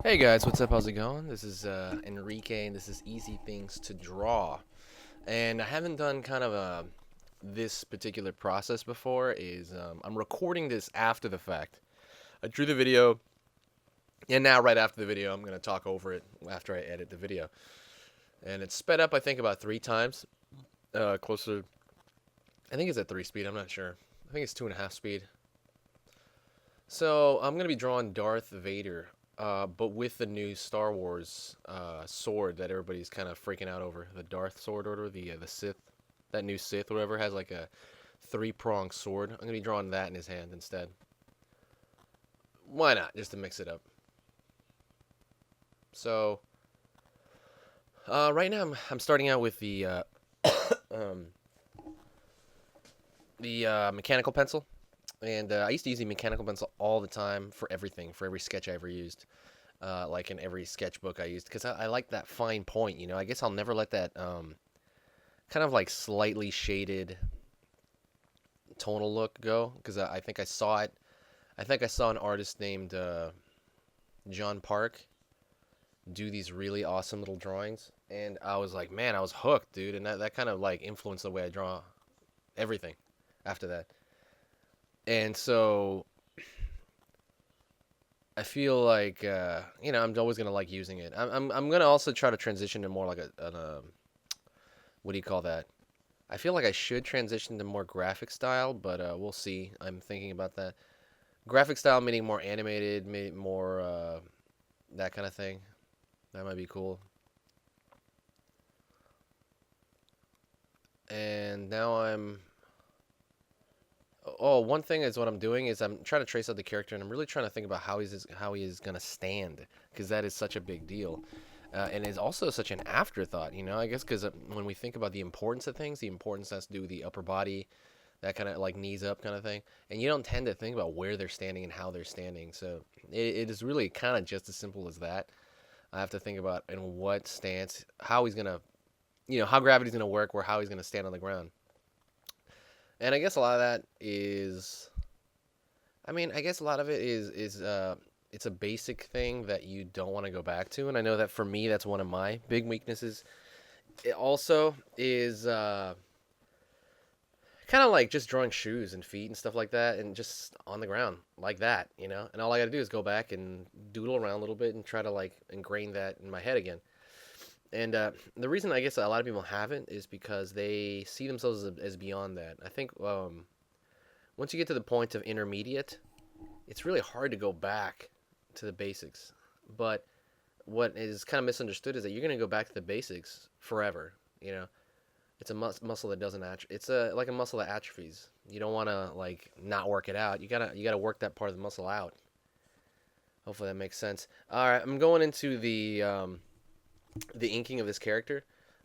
Hey guys, what's up? How's it going? This is Enrique, and this is Easy Things to Draw. And I haven't done kind of this particular process before. I'm recording this after the fact. I drew the video, and now right after the video, I'm gonna talk over it after I edit the video. And it's sped up, I think, about 3 times. Closer, I think it's at 3 speed. I'm not sure. I think it's 2.5 speed. So I'm gonna be drawing Darth Vader, but with the new Star Wars sword that everybody's kind of freaking out over, the Darth sword order, the Sith, that new Sith, or whatever, has like a three-pronged sword. I'm gonna be drawing that in his hand instead. Why not? Just to mix it up. So right now I'm starting out with um, the mechanical pencil. And I used to use the mechanical pencil all the time for everything, for every sketch I ever used, like in every sketchbook I used, because I like that fine point. I guess I'll never let that kind of like slightly shaded tonal look go, because I think I saw it. I think I saw an artist named John Park do these really awesome little drawings, and I was like, man, I was hooked, dude, and that kind of like influenced the way I draw everything after that. And so I feel like I'm always gonna like using it. I'm gonna also try to transition to more like what do you call that? I feel like I should transition to more graphic style, but we'll see. I'm thinking about that. Graphic style meaning more animated, more that kind of thing. That might be cool. And now one thing is what I'm doing is I'm trying to trace out the character, and I'm really trying to think about how he is gonna stand, because that is such a big deal. And is also such an afterthought, I guess, because when we think about the importance of things, the importance has to do with the upper body, that kind of like knees up kind of thing, and you don't tend to think about where they're standing and how they're standing. So it is really kind of just as simple as that. I have to think about in what stance, how he's gonna, how gravity's gonna work, or how he's gonna stand on the ground. And I guess a lot of that is, I guess a lot of it is it's a basic thing that you don't want to go back to, and I know that for me, that's one of my big weaknesses. It also is kind of like just drawing shoes and feet and stuff like that, and just on the ground like that. And all I got to do is go back and doodle around a little bit and try to like ingrain that in my head again. And the reason I guess a lot of people haven't is because they see themselves as beyond that. I think once you get to the point of intermediate, it's really hard to go back to the basics. But what is kind of misunderstood is that you're going to go back to the basics forever. You know, it's a muscle that doesn't it's a like a muscle that atrophies. You don't want to like not work it out. You gotta work that part of the muscle out. Hopefully that makes sense. All right, I'm going into the inking of this character,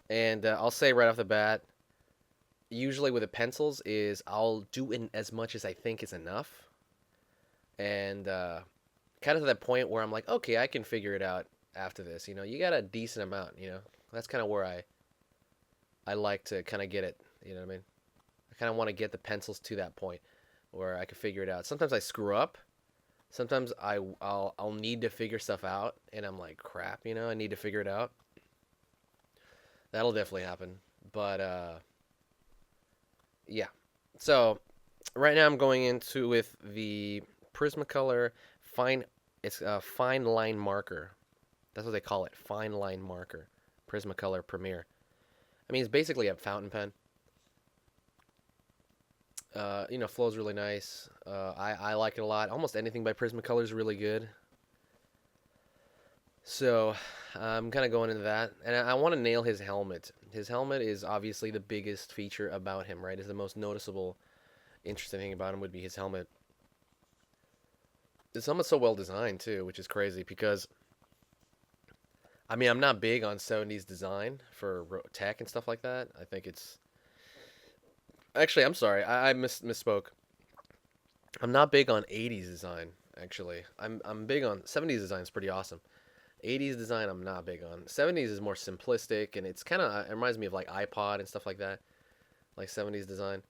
and I'll say right off the bat, usually with the pencils is I'll do in as much as I think is enough, and kind of to that point where I'm like, okay, I can figure it out after this. You got a decent amount. That's kind of where I like to kind of get it. You know what I mean? I kind of want to get the pencils to that point where I can figure it out. Sometimes I screw up. Sometimes I'll need to figure stuff out, and I'm like, crap. I need to figure it out. That'll definitely happen. But yeah. So right now I'm going into with the Prismacolor fine. It's a fine line marker. That's what they call it, fine line marker. Prismacolor Premier. It's basically a fountain pen. Flows really nice. I like it a lot. Almost anything by Prismacolor is really good. So I'm kind of going into that, and I want to nail his helmet. His helmet is obviously the biggest feature about him, right? Is the most noticeable, interesting thing about him would be his helmet. His helmet's so well designed too, which is crazy because I mean, I'm not big on 70s design for tech and stuff like that. I think it's actually, I'm sorry, I misspoke. I'm not big on 80s design. Actually, I'm big on 70s design. Is pretty awesome. 80s design, I'm not big on. 70s is more simplistic, and it's kind of it reminds me of like iPod and stuff like that, like 70s design.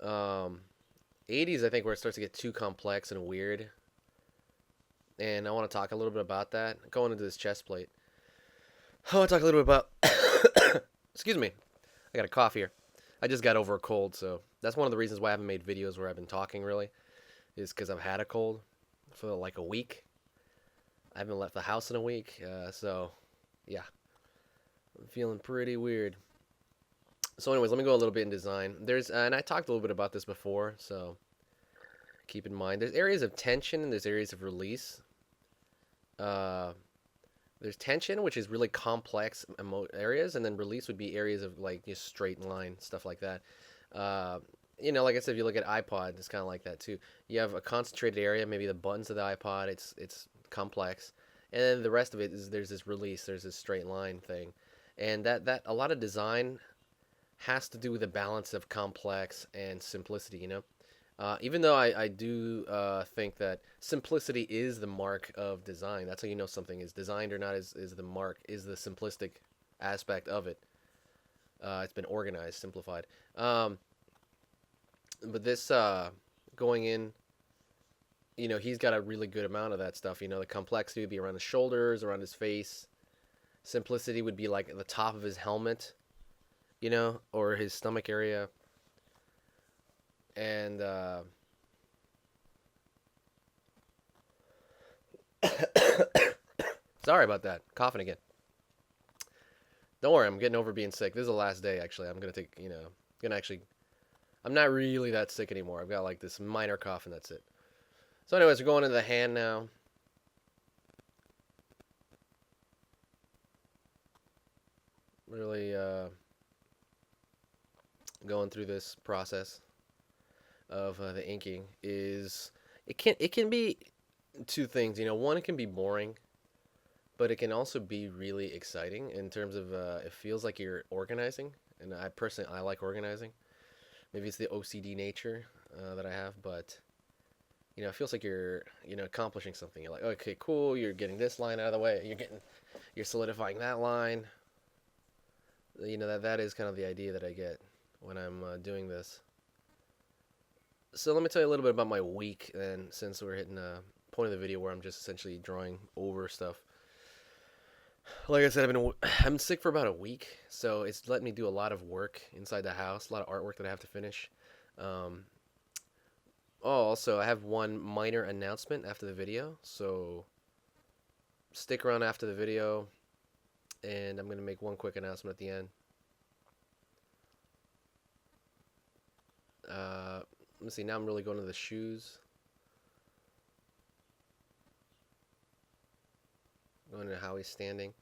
Um, 80s, I think, where it starts to get too complex and weird, and I want to talk a little bit about that. Going into this chest plate, I want to talk a little bit about. Excuse me, I got a cough here. I just got over a cold, so that's one of the reasons why I haven't made videos where I've been talking really, is because I've had a cold for like a week. I haven't left the house in a week, so yeah, I'm feeling pretty weird. So, anyways, let me go a little bit in design. And I talked a little bit about this before, so keep in mind there's areas of tension and there's areas of release. Uh, there's tension, which is really complex areas, and then release would be areas of like just straight line stuff like that. Uh, like I said, if you look at iPod, it's kind of like that too. You have a concentrated area, maybe the buttons of the iPod. It's complex, and then the rest of it is there's this release, there's this straight line thing, and that a lot of design has to do with a balance of complex and simplicity. Even though I do think that simplicity is the mark of design. That's how you know something is designed or not. Is the mark is the simplistic aspect of it. It's been organized, simplified. But this going in, he's got a really good amount of that stuff. The complexity would be around his shoulders, around his face. Simplicity would be like at the top of his helmet, or his stomach area. And sorry about that, coughing again. Don't worry, I'm getting over being sick. This is the last day. Actually, I'm gonna take. Gonna actually. I'm not really that sick anymore. I've got like this minor cough, and that's it. So, anyways, we're going into the hand now. Really going through this process of the inking is it can be two things. One, it can be boring, but it can also be really exciting in terms of it feels like you're organizing, and I like organizing. Maybe it's the OCD nature that I have, but it feels like you're accomplishing something. You're like, okay, cool, you're getting this line out of the way, you're solidifying that line. That is kind of the idea that I get when I'm doing this. So let me tell you a little bit about my week, and since we're hitting a point of the video where I'm just essentially drawing over stuff. Like I said, I'm sick for about a week, so it's let me do a lot of work inside the house, a lot of artwork that I have to finish. Um, also, I have one minor announcement after the video, so stick around after the video, and I'm gonna make one quick announcement at the end. Let me see. Now I'm really going to the shoes. Going to how he's standing.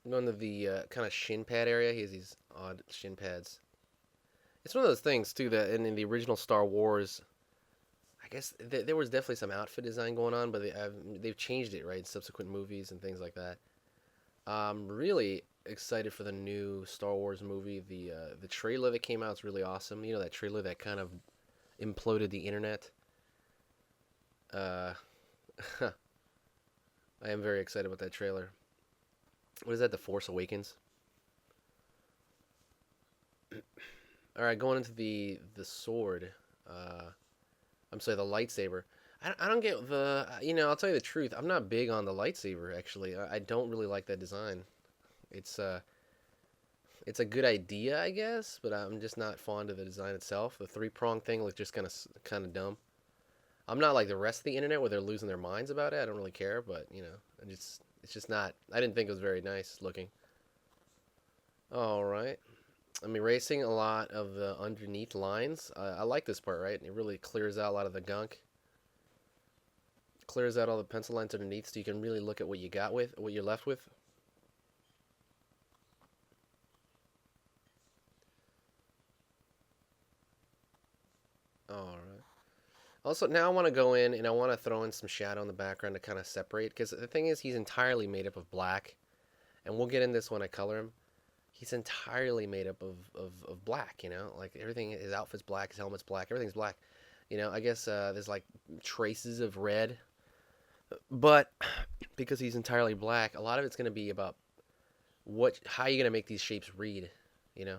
Going to the kind of shin pad area. He has these odd shin pads. It's one of those things too that in the original Star Wars, I guess there was definitely some outfit design going on, but they've changed it, right? In subsequent movies and things like that. I'm really excited for the new Star Wars movie. The trailer that came out is really awesome. That trailer that kind of imploded the internet. Uh, I am very excited about that trailer. What is that? The Force Awakens. All right, going into the sword. I'm sorry, the lightsaber. I don't get the. I'll tell you the truth. I'm not big on the lightsaber. Actually, I don't really like that design. It's it's a good idea, I guess, but I'm just not fond of the design itself. The three-prong thing looks just kind of dumb. I'm not like the rest of the internet where they're losing their minds about it. I don't really care, but it's just not. I didn't think it was very nice looking. All right. I'm erasing a lot of the underneath lines. I like this part, right? It really clears out a lot of the gunk. Clears out all the pencil lines underneath, so you can really look at what what you're left with. All right. Also, now I want to go in and I want to throw in some shadow in the background to kind of separate. Because the thing is, he's entirely made up of black. And we'll get in this when I color him. He's entirely made up of black, you know? Like, everything, his outfit's black, his helmet's black, everything's black. You know, I guess there's, like, traces of red. But because he's entirely black, a lot of it's going to be about how are you going to make these shapes read, you know?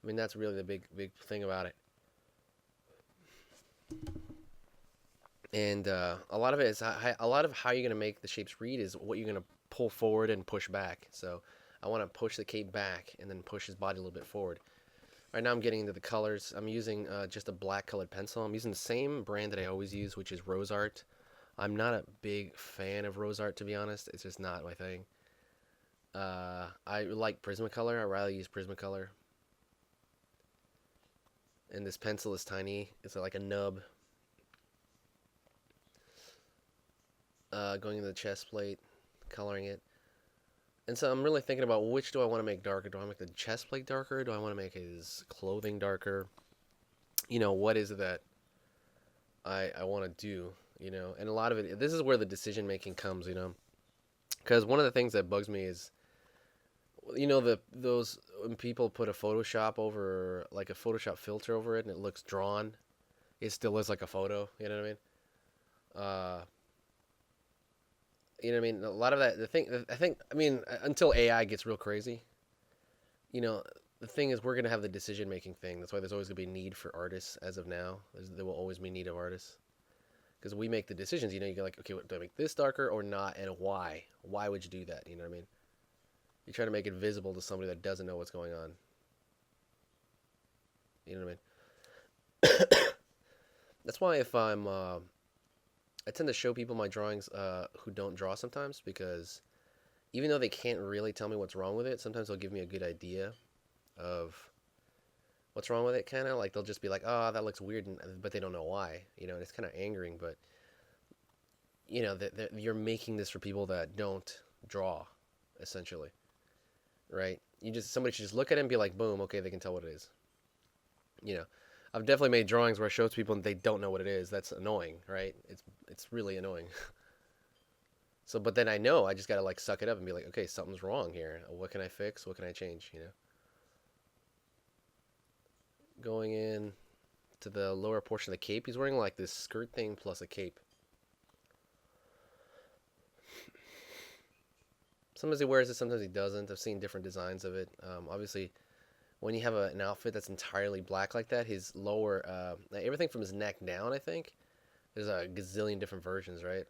I mean, that's really the big thing about it. And a lot of it is a lot of how you're gonna make the shapes read is what you're gonna pull forward and push back. So I want to push the cape back and then push his body a little bit forward. Right now I'm getting into the colors. I'm using just a black colored pencil. I'm using the same brand that I always use, which is Rose Art. I'm not a big fan of Rose Art, to be honest. It's just not my thing. I like Prismacolor. I'd rather use Prismacolor. And this pencil is tiny. It's like a nub. Going into the chest plate, coloring it. And so I'm really thinking about which do I want to make darker. Do I make the chest plate darker? Do I want to make his clothing darker? You know, what is it that I want to do? You know, and a lot of it, this is where the decision making comes, you know. Because one of the things that bugs me is, you know, those when people put a Photoshop over, like a Photoshop filter over it and it looks drawn, it still is like a photo, you know what I mean? You know what I mean? A lot of that, I mean, until AI gets real crazy, you know, the thing is we're going to have the decision making thing. That's why there's always going to be a need for artists as of now. There will always be need of artists. Because we make the decisions, you know, you go like, okay, do I make this darker or not, and why? Why would you do that? You know what I mean? You try to make it visible to somebody that doesn't know what's going on. You know what I mean? That's why if I tend to show people my drawings who don't draw sometimes, because even though they can't really tell me what's wrong with it, sometimes they'll give me a good idea of what's wrong with it, kind of like they'll just be like, oh, that looks weird, but they don't know why, you know, and it's kind of angering, but you know, that you're making this for people that don't draw, essentially, right? Somebody should just look at it and be like, boom, okay, they can tell what it is. You know, I've definitely made drawings where I show it to people and they don't know what it is. That's annoying, right? It's really annoying. So, but then I know I just gotta like suck it up and be like, okay, something's wrong here. What can I fix? What can I change? You know, going in to the lower portion of the cape, he's wearing like this skirt thing plus a cape. Sometimes he wears it, sometimes he doesn't. I've seen different designs of it. Obviously, when you have an outfit that's entirely black like that, his lower, everything from his neck down, I think, there's a gazillion different versions, right?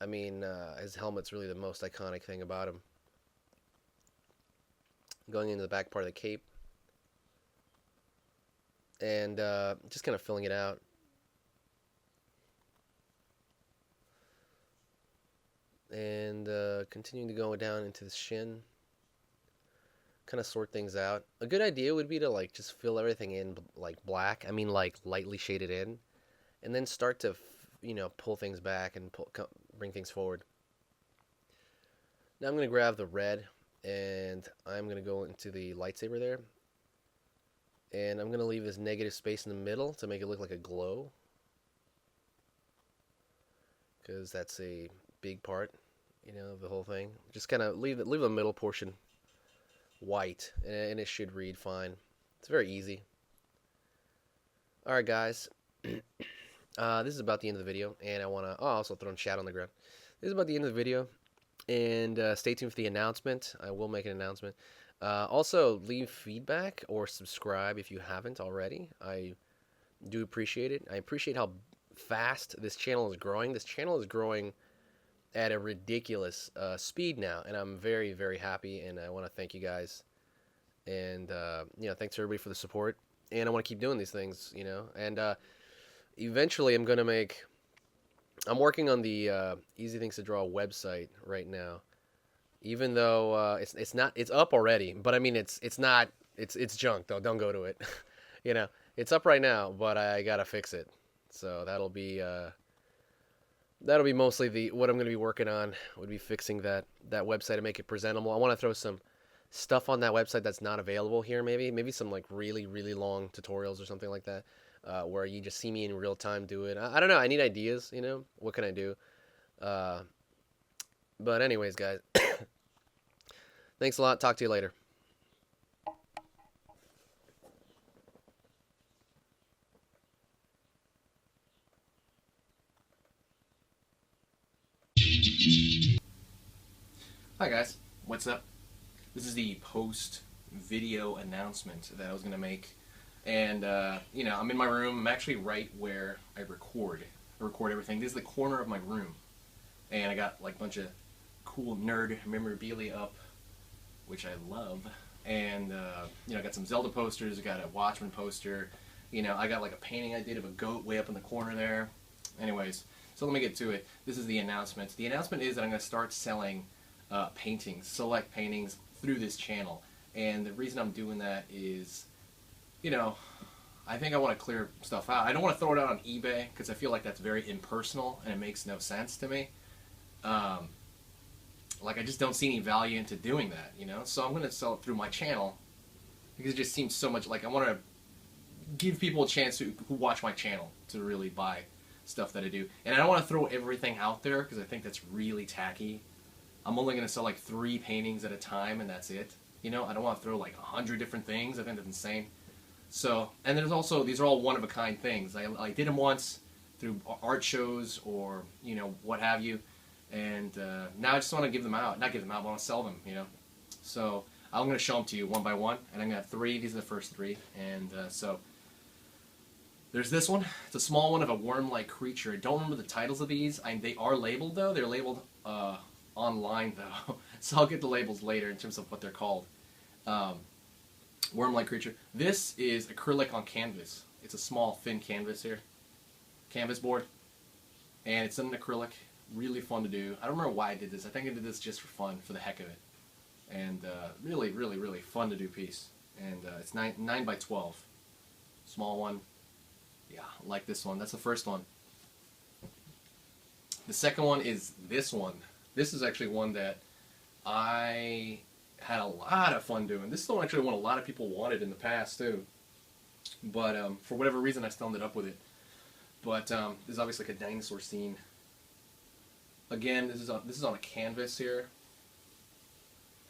I mean, his helmet's really the most iconic thing about him. Going into the back part of the cape, and just kind of filling it out. And continuing to go down into the shin. Kind of sort things out. A good idea would be to like just fill everything in like black. I mean, like lightly shaded in, and then start to, you know, pull things back and bring things forward. Now I'm gonna grab the red, and I'm gonna go into the lightsaber there, and I'm gonna leave this negative space in the middle to make it look like a glow, because that's a big part, you know, of the whole thing. Just kind of leave the middle portion white, and it should read fine. It's very easy. Alright guys, this is about the end of the video, and I want to also throw in chat on the ground. This is about the end of the video, and stay tuned for the announcement. I will make an announcement. Also, leave feedback or subscribe if you haven't already. I do appreciate it. I appreciate how fast this channel is growing. This channel is growing at a ridiculous speed now, and I'm very, very happy, and I want to thank you guys, and you know, thanks everybody for the support, and I want to keep doing these things, you know, and eventually I'm working on the Easy Things to Draw website right now, even though it's up already, but I mean it's junk though. Don't go to it. You know, it's up right now, but I gotta fix it, so that'll be mostly what I'm going to be working on, would be fixing that website to make it presentable. I want to throw some stuff on that website that's not available here, maybe some like really, really long tutorials or something like that. where you just see me in real time do it. I don't know. I need ideas. What can I do? Uh, but anyways, guys, thanks a lot. Talk to you later. Hi guys, what's up? This is the post video announcement that I was gonna make, and I'm in my room. I'm actually right where I record. I record everything. This is the corner of my room, and I got like a bunch of cool nerd memorabilia up, which I love. And I got some Zelda posters. I got a Watchmen poster. I got like a painting I did of a goat way up in the corner there. Anyways, so let me get to it. This is the announcement. The announcement is that I'm gonna start selling paintings, select paintings through this channel. And the reason I'm doing that is, I think I want to clear stuff out. I don't want to throw it out on eBay because I feel like that's very impersonal and it makes no sense to me. Like I just don't see any value into doing that, So I'm going to sell it through my channel because it just seems so much like I want to give people a chance who watch my channel to really buy stuff that I do. And I don't want to throw everything out there because I think that's really tacky. I'm only going to sell like 3 paintings at a time and that's it. I don't want to throw like 100 different things. I think that's insane. So, and there's also, these are all one-of-a-kind things. I did them once through art shows or, what have you. And now I just want to give them out. Not give them out, but I want to sell them, So I'm going to show them to you one by one. And I'm going to have 3. These are the first 3. And so there's this one. It's a small one of a worm-like creature. I don't remember the titles of these. They are labeled, though. They're labeled online, though. So I'll get the labels later in terms of what they're called. Worm-like creature. This is acrylic on canvas. It's a small, thin canvas here. Canvas board. And it's in acrylic. Really fun to do. I don't remember why I did this. I think I did this just for fun, for the heck of it. And really, really, really fun to do piece. And it's 9 by 12. Small one. Yeah, I like this one. That's the first one. The second one is this one. This is actually one that I had a lot of fun doing. This is one actually one a lot of people wanted in the past too. But for whatever reason I still ended up with it. But this is obviously like a dinosaur scene. Again, this is on a canvas here.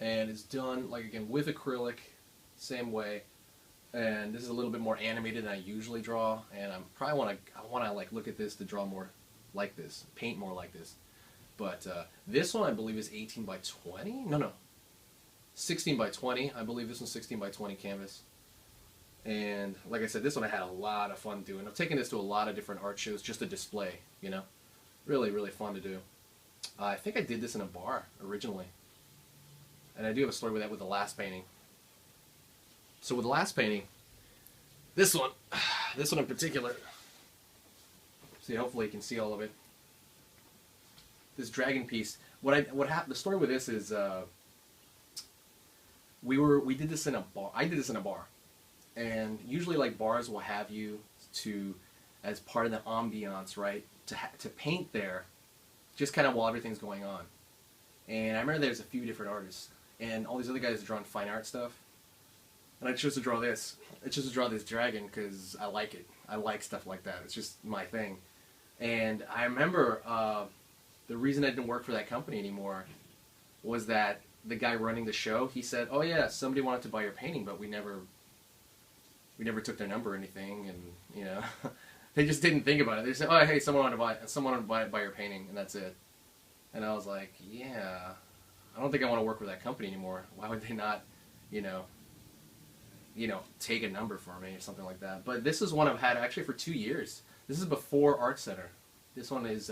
And it's done like again with acrylic, same way. And this is a little bit more animated than I usually draw, and I want to like look at this to draw more like this, paint more like this. But this one I believe is 18 by 20. No, 16 by 20. I believe this one's 16 by 20 canvas. And like I said, this one I had a lot of fun doing. I've taken this to a lot of different art shows just to display. Really, really fun to do. I think I did this in a bar originally, and I do have a story with that with the last painting. So with the last painting, this one in particular, see, hopefully you can see all of it. This dragon piece. What happened? The story with this is we did this in a bar. I did this in a bar, and usually like bars will have you to, as part of the ambiance, right, to paint there, just kind of while everything's going on. And I remember there's a few different artists, and all these other guys are drawing fine art stuff. And I chose to draw this. I chose to draw this dragon because I like it. I like stuff like that. It's just my thing. And I remember the reason I didn't work for that company anymore was that the guy running the show, he said, "Oh yeah, somebody wanted to buy your painting, but we never took their number or anything." And they just didn't think about it. They said, "Oh hey, someone wanted to buy your painting," and that's it. And I was like, "Yeah, I don't think I want to work with that company anymore. Why would they not, take a number for me or something like that?" But this is one I've had actually for 2 years. This is before Art Center. This one is,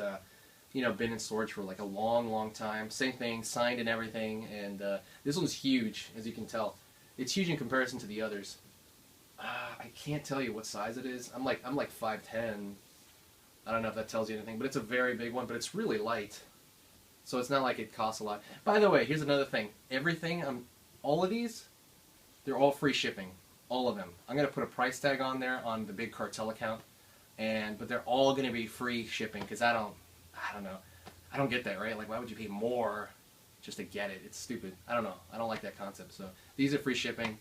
been in storage for like a long, long time. Same thing, signed and everything. And this one's huge, as you can tell. It's huge in comparison to the others. I can't tell you what size it is. I'm like 5'10". I don't know if that tells you anything, but it's a very big one. But it's really light, so it's not like it costs a lot. By the way, here's another thing. Everything, all of these, they're all free shipping. All of them. I'm going to put a price tag on there on the Big Cartel account, but they're all going to be free shipping because I don't know. I don't get that, right? Like, why would you pay more just to get it? It's stupid. I don't know. I don't like that concept. So these are free shipping.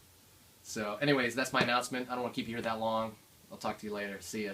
So anyways, that's my announcement. I don't want to keep you here that long. I'll talk to you later. See ya.